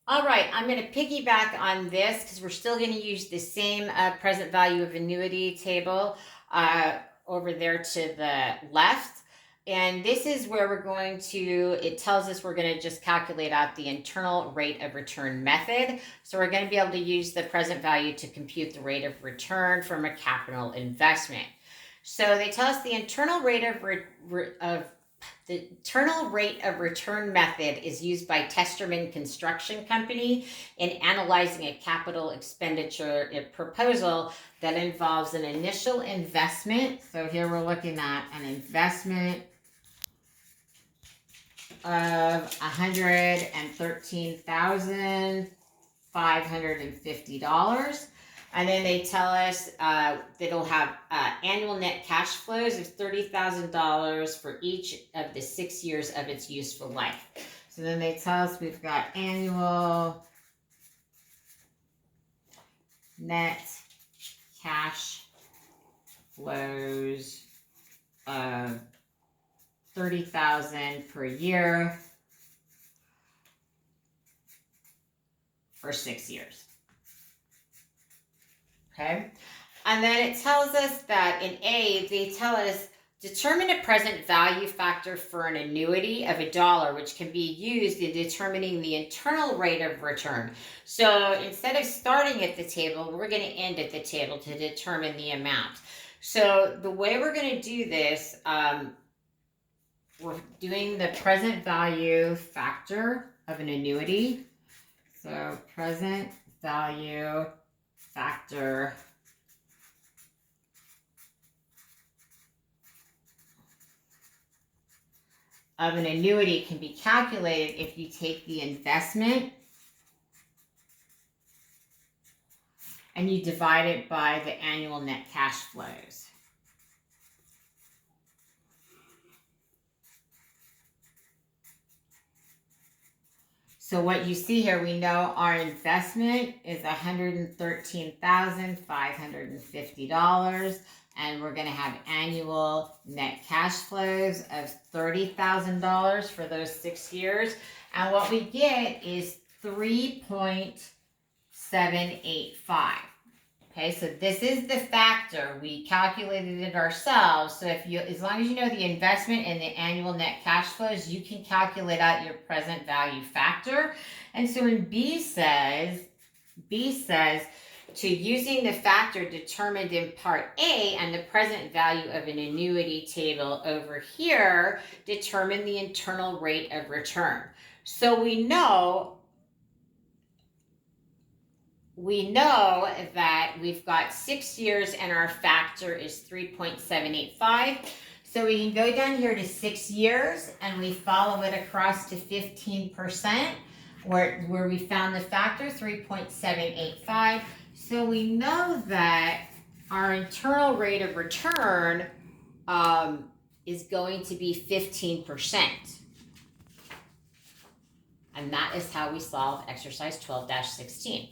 All right, I'm going to piggyback on this because we're still going to use the same present value of annuity table over there to the left. And this is where we're going to, it tells us we're going to just calculate out the internal rate of return method. So we're going to be able to use the present value to compute the rate of return from a capital investment. So they tell us the internal rate of return method is used by Testerman Construction Company in analyzing a capital expenditure proposal that involves an initial investment. So here we're looking at an investment of $113,550. And then they tell us that it'll have annual net cash flows of $30,000 for each of the 6 years of its useful life. So then they tell us we've got annual net cash flows of $30,000 per year for 6 years. Okay. And then it tells us that in A, they tell us determine a present value factor for an annuity of $1, which can be used in determining the internal rate of return. So instead of starting at the table, we're going to end at the table to determine the amount. So the way we're going to do this, we're doing the present value factor of an annuity. So present value factor of an annuity can be calculated if you take the investment and you divide it by the annual net cash flows. So what you see here, we know our investment is $113,550, and we're going to have annual net cash flows of $30,000 for those 6 years. And what we get is 3.785. Okay, so this is the factor. We calculated it ourselves. So if you, as long as you know the investment and the annual net cash flows, you can calculate out your present value factor. And so when B says to using the factor determined in part A and the present value of an annuity table over here, determine the internal rate of return. So we know that we've got 6 years and our factor is 3.785. So we can go down here to 6 years and we follow it across to 15% where we found the factor, 3.785. So we know that our internal rate of return is going to be 15%. And that is how we solve exercise 12-16.